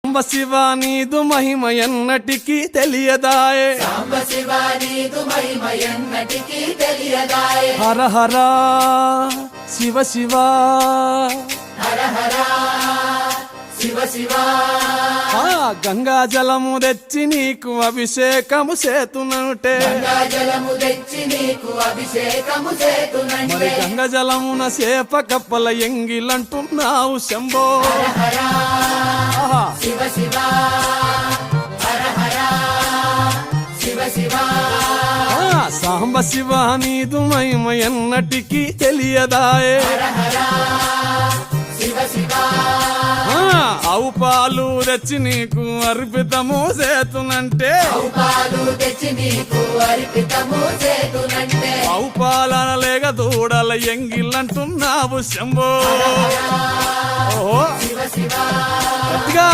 సాంబ శివ నీదు మహిమ ఎన్నటికీ తెలియదాయే, సాంబ శివ నీదు మహిమ ఎన్నటికీ తెలియదాయే. హర హర శివ శివ, హర హర శివ శివ. గంగా జలము తెచ్చి నీకు అభిషేకము చేతునంటే, గంగా జలము తెచ్చి నీకు అభిషేకము చేతునంటే. మరి గంగా జలమున సేప కప్పల ఎంగిలంటున్నావు శంభో. హర హర ఆహా. శివ శివ, హర హర శివ శివ. సాంబ శివ నీదు మహిమ ఎన్నటికీ తెలియదాయే, హర హర శివ శివ. ఆవు పాలు తెచ్చి నీకు అర్పితము చేతునంటే, ఆవు పాలు తెచ్చి నీకు అర్పితము చేతునంటే. ఆవు పాలన లేక దూడల ఎంగిలంటున్నావు శంభో. ఓహో శివ శివ. గట్టిగా